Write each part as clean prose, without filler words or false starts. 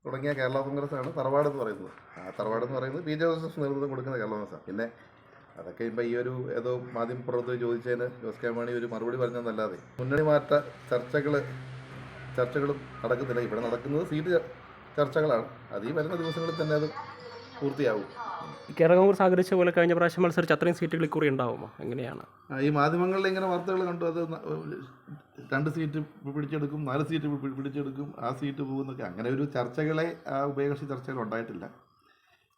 തുടങ്ങിയ കേരള കോൺഗ്രസ്സാണ് തറവാട് എന്ന് പറയുന്നത്. ആ തറവാട് എന്ന് പറയുന്നത് പി ജോസഫ് നേതൃത്വം കൊടുക്കുന്ന കേരള കോൺഗ്രസ്സാണ്. പിന്നെ അതൊക്കെ ഇപ്പം ഈ ഒരു ഏതോ മാധ്യമപ്രവർത്തകർ ചോദിച്ചതിന് ജോസ് കെ മാണി ഒരു മറുപടി പറഞ്ഞതെന്നല്ലാതെ മുന്നണി മാറ്റ ചർച്ചകളും നടക്കുന്നില്ല. ഇവിടെ നടക്കുന്നത് സീറ്റ് ചർച്ചകളാണ്. അത് ഈ വരുന്ന ദിവസങ്ങളിൽ തന്നെ അത് പൂർത്തിയാവും. കേരള കോൺഗ്രസ് ആഗ്രഹിച്ച പോലെ കഴിഞ്ഞ പ്രാവശ്യം മത്സരിച്ച് അത്രയും സീറ്റുകൾ ഇക്കുറി ഉണ്ടാവുമോ? എങ്ങനെയാണ് ഈ മാധ്യമങ്ങളിൽ ഇങ്ങനെ വാർത്തകൾ കണ്ടു, അത് 2 സീറ്റ് പിടിച്ചെടുക്കും, 4 സീറ്റ് പിടിച്ചെടുക്കും, ആ സീറ്റ് പോകുന്നൊക്കെ. അങ്ങനെ ഒരു ചർച്ചകളെ ആ ഉഭയകക്ഷി ചർച്ചകൾ ഉണ്ടായിട്ടില്ല.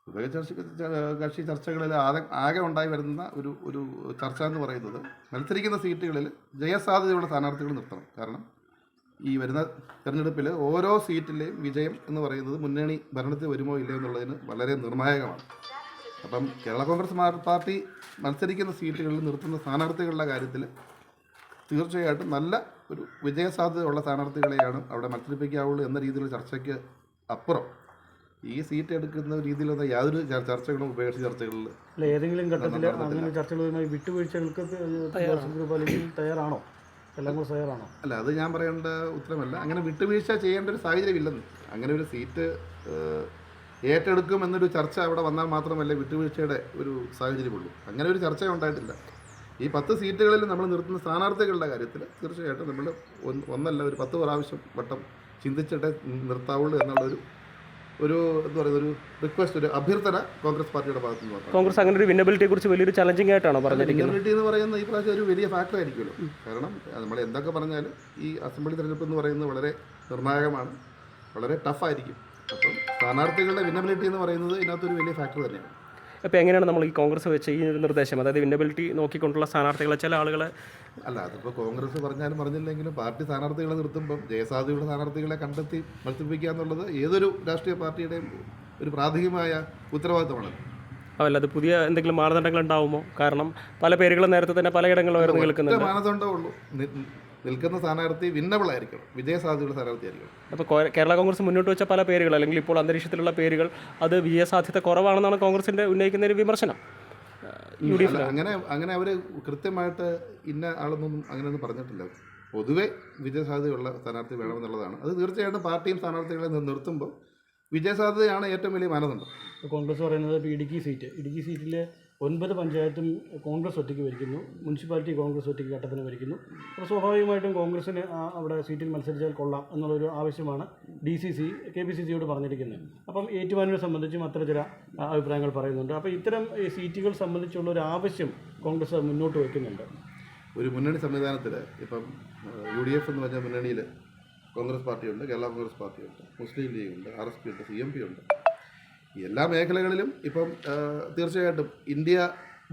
ഉഭയകക്ഷി ചർച്ചകളിൽ ആകെ ഉണ്ടായി വരുന്ന ഒരു ചർച്ച എന്ന് പറയുന്നത് മത്സരിക്കുന്ന സീറ്റുകളിൽ ജയസാധ്യതയുള്ള സ്ഥാനാർത്ഥികൾ നിർത്തണം. കാരണം ഈ വരുന്ന തെരഞ്ഞെടുപ്പിൽ ഓരോ സീറ്റിലെയും വിജയം എന്ന് പറയുന്നത് മുന്നണി ഭരണത്തിൽ വരുമോ ഇല്ലയോ എന്നുള്ളതിന് വളരെ നിർണായകമാണ്. അപ്പം കേരള കോൺഗ്രസ് പാർട്ടി മത്സരിക്കുന്ന സീറ്റുകളിൽ നിർത്തുന്ന സ്ഥാനാർത്ഥികളുടെ കാര്യത്തിൽ തീർച്ചയായിട്ടും നല്ല ഒരു വിജയസാധ്യതയുള്ള സ്ഥാനാർത്ഥികളെയാണ് അവിടെ മത്സരിപ്പിക്കാവുള്ളൂ എന്ന രീതിയിലുള്ള ചർച്ചയ്ക്ക് അപ്പുറം ഈ സീറ്റ് എടുക്കുന്ന രീതിയിലുള്ള യാതൊരു ചർച്ചകളും ഉപേക്ഷിച്ച ചർച്ചകളിൽ ഏതെങ്കിലും ഘട്ടത്തിൽ അങ്ങനെ ചർച്ചകളുമായി വിട്ടുവീഴ്ചകൾക്ക് തയ്യാറാണോ? എല്ലാം കൂടെ തയ്യാറാണോ? അല്ല, അത് ഞാൻ പറയേണ്ട ഉത്തരമല്ല. അങ്ങനെ വിട്ടുവീഴ്ച ചെയ്യേണ്ട ഒരു സാഹചര്യം ഇല്ലെന്ന്. അങ്ങനെ ഒരു സീറ്റ് ഏറ്റെടുക്കും എന്നൊരു ചർച്ച അവിടെ വന്നാൽ മാത്രമല്ലേ വിട്ടുവീഴ്ചയുടെ ഒരു സാഹചര്യമുള്ളൂ. അങ്ങനെ ഒരു ചർച്ച ഉണ്ടായിട്ടില്ല. ഈ 10 സീറ്റുകളിൽ നമ്മൾ നിർത്തുന്ന സ്ഥാനാർത്ഥികളുടെ കാര്യത്തിൽ തീർച്ചയായിട്ടും നമ്മൾ ഒന്നല്ല ഒരു 10 പ്രാവശ്യം വട്ടം ചിന്തിച്ചിട്ടേ നിർത്താവുള്ളൂ എന്നുള്ളൊരു എന്താ പറയുക, ഒരു റിക്വസ്റ്റ്, ഒരു അഭ്യർത്ഥന കോൺഗ്രസ് പാർട്ടിയുടെ ഭാഗത്ത് നിന്ന്. കോൺഗ്രസ് അങ്ങനെ ഒരു വിന്നബിലിറ്റിയെ കുറിച്ച് വലിയൊരു ചലഞ്ചിങ് ആയിട്ടാണോ പറഞ്ഞിരിക്കുന്നത്? വിന്നബിലിറ്റി എന്ന് പറയുന്നത് ഈ പ്രാവശ്യം ഒരു വലിയ ഫാക്ടർ ആയിരിക്കുമല്ലോ. കാരണം നമ്മൾ എന്തൊക്കെ പറഞ്ഞാലും ഈ അസംബ്ലി തെരഞ്ഞെടുപ്പ് എന്ന് പറയുന്നത് വളരെ നിർണായകമാണ്, വളരെ ടഫായിരിക്കും. അപ്പം സ്ഥാനാർത്ഥികളുടെ വിന്നബിലിറ്റി എന്ന് പറയുന്നത് ഇതിനകത്തൊരു വലിയ ഫാക്ടർ തന്നെയാണ്. അപ്പോൾ എങ്ങനെയാണ് നമ്മൾ ഈ കോൺഗ്രസ് വെച്ച് ഈ ഒരു നിർദ്ദേശം, അതായത് വിന്നബിലിറ്റി നോക്കിക്കൊണ്ടുള്ള സ്ഥാനാർത്ഥികളെ ചില ആളുകളെ അല്ല, അതിപ്പോൾ കോൺഗ്രസ് പറഞ്ഞാലും പറഞ്ഞില്ലെങ്കിലും പാർട്ടി സ്ഥാനാർത്ഥികളെ നിർത്തുമ്പം ജയസാധ്യതയുള്ള സ്ഥാനാർത്ഥികളെ കണ്ടെത്തി മത്സരിപ്പിക്കുക എന്നുള്ളത് ഏതൊരു രാഷ്ട്രീയ പാർട്ടിയുടെയും ഒരു പ്രാഥമികമായ ഉത്തരവാദിത്തമാണ്. അതല്ല, അത് പുതിയ എന്തെങ്കിലും മാനദണ്ഡങ്ങൾ ഉണ്ടാവുമോ? കാരണം പല പേരുകളും നേരത്തെ തന്നെ പലയിടങ്ങളിലും ഉയർന്നു നിൽക്കുന്നുണ്ട്. മാനദണ്ഡമേ ഉള്ളൂ, നിൽക്കുന്ന സ്ഥാനാർത്ഥി വിന്നബിൾ ആയിരിക്കണം, വിജയസാധ്യതയുള്ള സ്ഥാനാർത്ഥി ആയിരിക്കണം. അപ്പോൾ കേരള കോൺഗ്രസ് മുന്നോട്ട് വെച്ച പല പേരുകൾ, അല്ലെങ്കിൽ ഇപ്പോൾ അന്തരീക്ഷത്തിലുള്ള പേരുകൾ, അത് വിജയസാധ്യത കുറവാണെന്നാണ് കോൺഗ്രസിൻ്റെ ഉന്നയിക്കുന്ന ഒരു വിമർശനം. അങ്ങനെ അവർ കൃത്യമായിട്ട് ഇന്ന ആളൊന്നും അങ്ങനെയൊന്നും പറഞ്ഞിട്ടില്ല. പൊതുവെ വിജയസാധ്യതയുള്ള സ്ഥാനാർത്ഥി വേണമെന്നുള്ളതാണ്. അത് തീർച്ചയായിട്ടും പാർട്ടിയും സ്ഥാനാർത്ഥികളെ നിർത്തുമ്പോൾ വിജയസാധ്യതയാണ് ഏറ്റവും വലിയ മാനദണ്ഡം. കോൺഗ്രസ് പറയുന്നത് ഇടുക്കി സീറ്റിൽ 9 പഞ്ചായത്തും കോൺഗ്രസ് ഒറ്റയ്ക്ക് ഭരിക്കുന്നു, മുനിസിപ്പാലിറ്റി കോൺഗ്രസ് ഒറ്റയ്ക്ക് ഘട്ടത്തിന് ഭരിക്കുന്നു. അപ്പോൾ സ്വാഭാവികമായിട്ടും കോൺഗ്രസിന് അവിടെ സീറ്റിൽ മത്സരിച്ചാൽ കൊള്ളാം എന്നുള്ളൊരു ആവശ്യമാണ് DCC KPCCയോട് പറഞ്ഞിരിക്കുന്നത്. അപ്പം ഏറ്റുമാനൂരിനെ സംബന്ധിച്ചും അത്ര ചില അഭിപ്രായങ്ങൾ പറയുന്നുണ്ട്. അപ്പോൾ ഇത്തരം സീറ്റുകൾ സംബന്ധിച്ചുള്ള ഒരു ആവശ്യം കോൺഗ്രസ് മുന്നോട്ട് വയ്ക്കുന്നുണ്ട്. ഒരു മുന്നണി സംവിധാനത്തിൽ ഇപ്പം UDF എന്ന് പറഞ്ഞ മുന്നണിയിൽ കോൺഗ്രസ് പാർട്ടിയുണ്ട്, കേരള കോൺഗ്രസ് പാർട്ടിയുണ്ട്, മുസ്ലിം ലീഗുണ്ട്, RSP ഉണ്ട്, CMP ഉണ്ട്. എല്ലാ മേഖലകളിലും ഇപ്പം തീർച്ചയായിട്ടും ഇന്ത്യ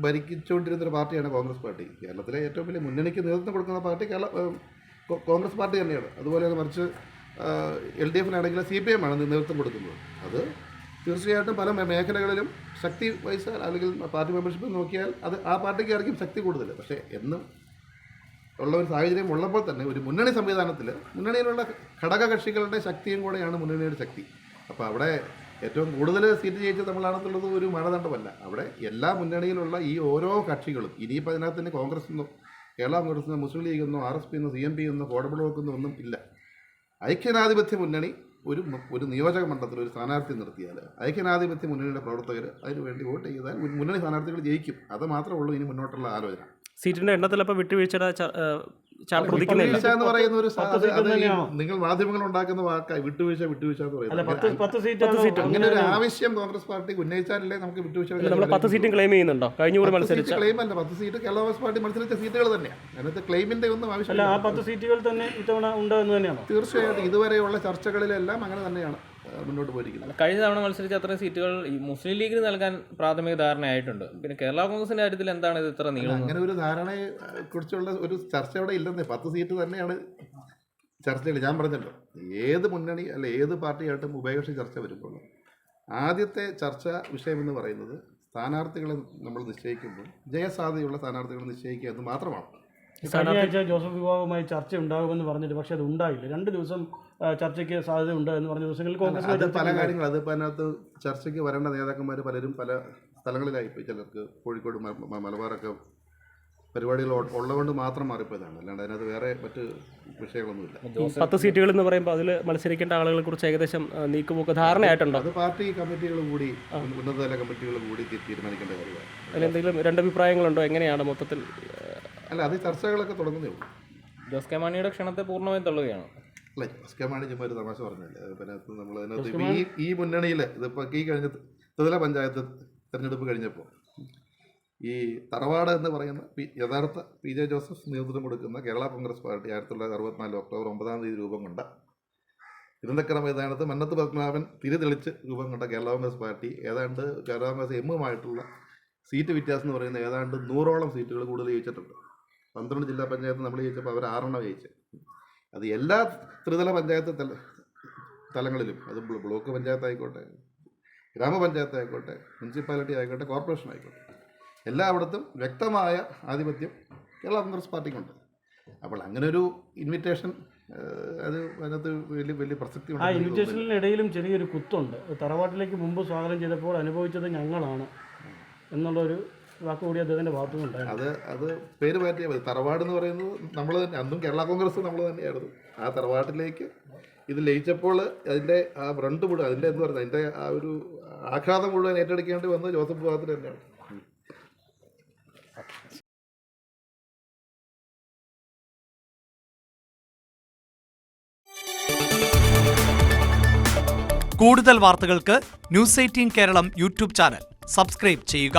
ഭരിച്ചുകൊണ്ടിരുന്നൊരു പാർട്ടിയാണ് കോൺഗ്രസ് പാർട്ടി. കേരളത്തിലെ ഏറ്റവും വലിയ മുന്നണിക്ക് നേതൃത്വം കൊടുക്കുന്ന പാർട്ടി കോൺഗ്രസ് പാർട്ടി തന്നെയാണ്. അതുപോലെ മറിച്ച് LDF-നാണെങ്കിൽ CPM ആണ് നേതൃത്വം കൊടുക്കുന്നത്. അത് തീർച്ചയായിട്ടും പല മേഖലകളിലും ശക്തി വഹിച്ചാൽ അല്ലെങ്കിൽ പാർട്ടി മെമ്പർഷിപ്പ് നോക്കിയാൽ അത് ആ പാർട്ടിക്കായിരിക്കും ശക്തി കൂടുതൽ. പക്ഷേ എന്നും ഉള്ള ഒരു സാഹചര്യം ഉള്ളപ്പോൾ തന്നെ ഒരു മുന്നണി സംവിധാനത്തിൽ മുന്നണിയിലുള്ള ഘടകകക്ഷികളുടെ ശക്തിയും കൂടെയാണ് മുന്നണിയുടെ ശക്തി. അപ്പോൾ അവിടെ ഏറ്റവും കൂടുതൽ സീറ്റ് ജയിച്ചത് നമ്മളാണെന്നുള്ളത് ഒരു മാനദണ്ഡമല്ല. അവിടെ എല്ലാ മുന്നണിയിലുള്ള ഈ ഓരോ കക്ഷികളും, ഇനിയിപ്പോൾ അതിനകത്ത് തന്നെ കോൺഗ്രസ് എന്നോ കേരള കോൺഗ്രസ് എന്നോ മുസ്ലിം ലീഗ് എന്നോ RSP എന്നോ CMP എന്നോ കോടതി ബ്ലോക്ക് എന്നോ ഒന്നും ഇല്ല. ഐക്യനാധിപത്യ മുന്നണി ഒരു നിയോജക മണ്ഡലത്തിൽ ഒരു സ്ഥാനാർത്ഥി നിർത്തിയാൽ ഐക്യനാധിപത്യ മുന്നണിയുടെ പ്രവർത്തകർ അതിന് വേണ്ടി വോട്ട് ചെയ്താൽ മുന്നണി സ്ഥാനാർത്ഥികൾ ജയിക്കും. അത് മാത്രമേ ഉള്ളൂ ഇനി മുന്നോട്ടുള്ള ആലോചന. സീറ്റിൻ്റെ എണ്ണത്തിലപ്പോൾ വിട്ടുവീഴ്ചയുടെ വിട്ടുവീഴ്ച എന്ന് പറയുന്ന ഒരു നിങ്ങൾ മാധ്യമങ്ങൾ ഉണ്ടാക്കുന്ന വാക്കായി വിട്ടുവീഴ്ച എന്ന് പറയുന്നത്. അങ്ങനെ ഒരു ആവശ്യം കോൺഗ്രസ് പാർട്ടി ഉന്നയിച്ചാലല്ലേ നമുക്ക് വിട്ടുവീഴ്ച. 10 സീറ്റും ക്ലെയിം ചെയ്യുന്നുണ്ടോ? കഴിഞ്ഞ കൂടി മത്സരിച്ച ക്ലെയിം അല്ല, 10 സീറ്റ് കേരള കോൺഗ്രസ് പാർട്ടി മത്സരിച്ച സീറ്റുകൾ തന്നെയാണ്. അതിനകത്ത് ക്ലെയിമിന്റെ ഒന്നും ആവശ്യമില്ല. ആ 10 സീറ്റുകൾ തന്നെ ഇത്തവണ ഉണ്ട് എന്ന് തന്നെയാണ്. തീർച്ചയായിട്ടും ഇതുവരെയുള്ള ചർച്ചകളിലെല്ലാം അങ്ങനെ തന്നെയാണ് മുന്നോട്ട് പോയിരിക്കുന്നത്. കഴിഞ്ഞ തവണ മത്സരിച്ച അത്രയും സീറ്റുകൾ ഈ മുസ്ലിം ലീഗിന് നൽകാൻ പ്രാഥമിക ധാരണയായിട്ടുണ്ട്. പിന്നെ കേരള കോൺഗ്രസിന്റെ കാര്യത്തിൽ എന്താണ് ഇത് ഇത്ര നീളം? അങ്ങനെ ഒരു ധാരണയെ കുറിച്ചുള്ള ഒരു ചർച്ച അവിടെ ഇല്ലെന്നേ. 10 സീറ്റ് തന്നെയാണ് ചർച്ചകൾ. ഞാൻ പറഞ്ഞല്ലോ, ഏത് മുന്നണി അല്ല ഏത് പാർട്ടിയായിട്ടും ഉഭയകക്ഷി ചർച്ച വരുമ്പോൾ ആദ്യത്തെ ചർച്ച വിഷയമെന്ന് പറയുന്നത് സ്ഥാനാർത്ഥികളെ നമ്മൾ നിശ്ചയിക്കുമ്പോൾ ജയസാധ്യതയുള്ള സ്ഥാനാർത്ഥികളെ നിശ്ചയിക്കുക എന്ന് മാത്രമാണ്. കഴിഞ്ഞ ആഴ്ച ജോസഫ് വിഭാഗവുമായി ചർച്ച ഉണ്ടാകുമെന്ന് പറഞ്ഞിട്ട് പക്ഷേ അത് ഉണ്ടായില്ല. 2 ദിവസം ചർച്ചയ്ക്ക് സാധ്യത ഉണ്ട് എന്ന് പറഞ്ഞ ദിവസങ്ങളിൽ കോൺഗ്രസ് അത് പല കാര്യങ്ങൾ അതിപ്പോൾ അതിനകത്ത് ചർച്ചയ്ക്ക് വരേണ്ട നേതാക്കന്മാർ പലരും പല സ്ഥലങ്ങളിലായിപ്പോയി. ചിലർക്ക് കോഴിക്കോട് മലബാറൊക്കെ പരിപാടികൾ ഉള്ളതുകൊണ്ട് മാത്രം മാറിപ്പോയതാണ്, അല്ലാണ്ട് അതിനകത്ത് വേറെ മറ്റ് വിഷയങ്ങളൊന്നുമില്ല. 10 സീറ്റുകൾ എന്ന് പറയുമ്പോൾ അതിൽ മത്സരിക്കേണ്ട ആളുകളെ കുറിച്ച് ഏകദേശം നീക്കുപോക്ക് ധാരണയായിട്ടുണ്ടോ? അത് പാർട്ടി കമ്മിറ്റികൾ കൂടി, ഉന്നതതല കമ്മിറ്റികൾ കൂടി തീരുമാനിക്കേണ്ട കാര്യമാണ്. അതിലെന്തെങ്കിലും രണ്ടഭിപ്രായങ്ങളുണ്ടോ? എങ്ങനെയാണ് മൊത്തത്തിൽ? അല്ല, അത് ചർച്ചകളൊക്കെ തുടങ്ങുന്നേ ഉള്ളൂ. ജോസ് കെ മാണിയുടെ ക്ഷണത്തെ പൂർണ്ണമായും തള്ളുകയാണ്. അല്ല, ജോസ് കെ മാണി ചുമ്മാ ഒരു തമാശ പറഞ്ഞില്ലേ. അതിനകത്ത് നമ്മൾ അതിനകത്ത് ഈ മുന്നണിയിൽ ഇതിപ്പോൾ ഈ കഴിഞ്ഞ ത്രിതല പഞ്ചായത്ത് തിരഞ്ഞെടുപ്പ് കഴിഞ്ഞപ്പോൾ ഈ തറവാട് എന്ന് പറയുന്ന യഥാർത്ഥ PJ ജോസഫ് നേതൃത്വം കൊടുക്കുന്ന കേരള കോൺഗ്രസ് പാർട്ടി 1964 ഒക്ടോബർ 9 രൂപം കൊണ്ട തിരുനക്കര മൈതാനത്ത് മന്നത്ത് പത്മനാഭൻ തിരിതെളിച്ച് രൂപം കൊണ്ട കേരള കോൺഗ്രസ് പാർട്ടി ഏതാണ്ട് കേരള കോൺഗ്രസ് എമ്മുമായിട്ടുള്ള സീറ്റ് വ്യത്യാസം എന്ന് പറയുന്നത് ഏതാണ്ട് 100ഓളം സീറ്റുകൾ കൂടുതൽ ജയിച്ചിട്ടുണ്ട്. 12 ജില്ലാ പഞ്ചായത്ത് നമ്മൾ ജയിച്ചപ്പോൾ അവർ 6 ജയിച്ചു. അത് എല്ലാ ത്രിതല പഞ്ചായത്ത് തലങ്ങളിലും, അത് ബ്ലോക്ക് പഞ്ചായത്ത് ആയിക്കോട്ടെ, ഗ്രാമപഞ്ചായത്ത് ആയിക്കോട്ടെ, മുനിസിപ്പാലിറ്റി ആയിക്കോട്ടെ, കോർപ്പറേഷൻ ആയിക്കോട്ടെ, എല്ലായിടത്തും വ്യക്തമായ ആധിപത്യം കേരള കോൺഗ്രസ് പാർട്ടിക്കുണ്ട്. അപ്പോൾ അങ്ങനെ ഒരു ഇൻവിറ്റേഷൻ അത് അതിനകത്ത് വലിയ പ്രസക്തി ഉണ്ട്. ആ ഇൻവിറ്റേഷനിടയിലും ചെറിയൊരു കുത്തുണ്ട്. തറവാട്ടിലേക്ക് മുമ്പ് സ്വാഗതം ചെയ്തപ്പോൾ അനുഭവിച്ചത് ഞങ്ങളാണ് എന്നുള്ളൊരു വാക്കുകൂടി അദ്ദേഹത്തിൻ്റെ ഭാഗത്തുനിന്നുണ്ടായിരുന്നു. അത് പേര് മാറ്റിയാൽ മതി. തറവാട് എന്ന് പറയുന്നത് നമ്മൾ തന്നെ, അന്നും കേരള കോൺഗ്രസ് നമ്മൾ തന്നെയായിരുന്നു. ആ തറവാട്ടിലേക്ക് ഇത് ലയിച്ചപ്പോൾ അതിൻ്റെ ആ ബ്രണ്ട് മുഴുവൻ, അതിൻ്റെ എന്ന് പറയുന്നത് അതിൻ്റെ ആ ഒരു ആഘാതം മുഴുവൻ ഏറ്റെടുക്കേണ്ടി വന്നത് ജോസഫ് വിഭാഗത്തിന് തന്നെയാണ്. കൂടുതൽ വാർത്തകൾക്ക് News 18 കേരളം യൂട്യൂബ് ചാനൽ സബ്സ്ക്രൈബ് ചെയ്യുക.